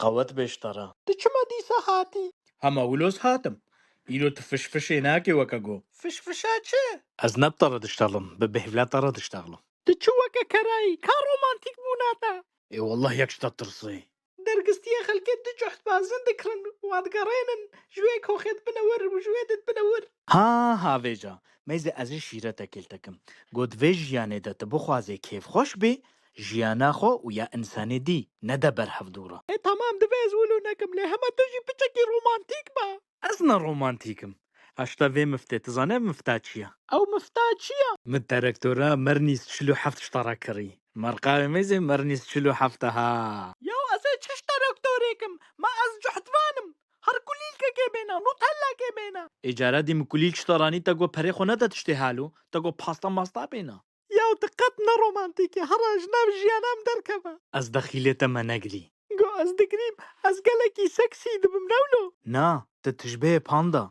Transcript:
قوت بيشترى دچما دیسا هاتی هما ولوس هاتم إيلو تفشفش هناكي وكاقو فشفشا چه؟ از نبطرد اشتغلم ببهفلا طرد اشتغلم دچو وکا کرایی کا رومانتیک بوناتا اي والله يكشتا ترصي درگستی خلکت دو جحت بازن دکرن وادگرینن جوی کوخت بنور وجویدت بنور ها فيجا ميزة ازي شيرتا كلتكم قد فيج يعني دا تبخوازي كيف خوش بي جيانا خو ويا انساني دي ندا برحف دورة ای تمام دویز ولو نکم لی همه توجی بچکی رومانتیک با ازنا رومانتيكم هشتا في مفتي تزاني مفتاتشيا او مفتاچیا من الدركتورة مرنيس شلو حفت اشتراكري مرقاوي ميزة مرنيس شلو حفتها یو ازه چش دکتوریکم ما از جحت وانم هر کلیل که بینا نوتلا که بینا اجارة دي مكوليك شتراني تاقو بريخو ندا تشتهالو تاقو باستا ماستا بينا یو دقتنا رومانتیکی هر اجنب جیانم درکبا از دخيلتا مناقلي گو از دگریم از گلکی سکسی دبم نولو نا تتشبه باندا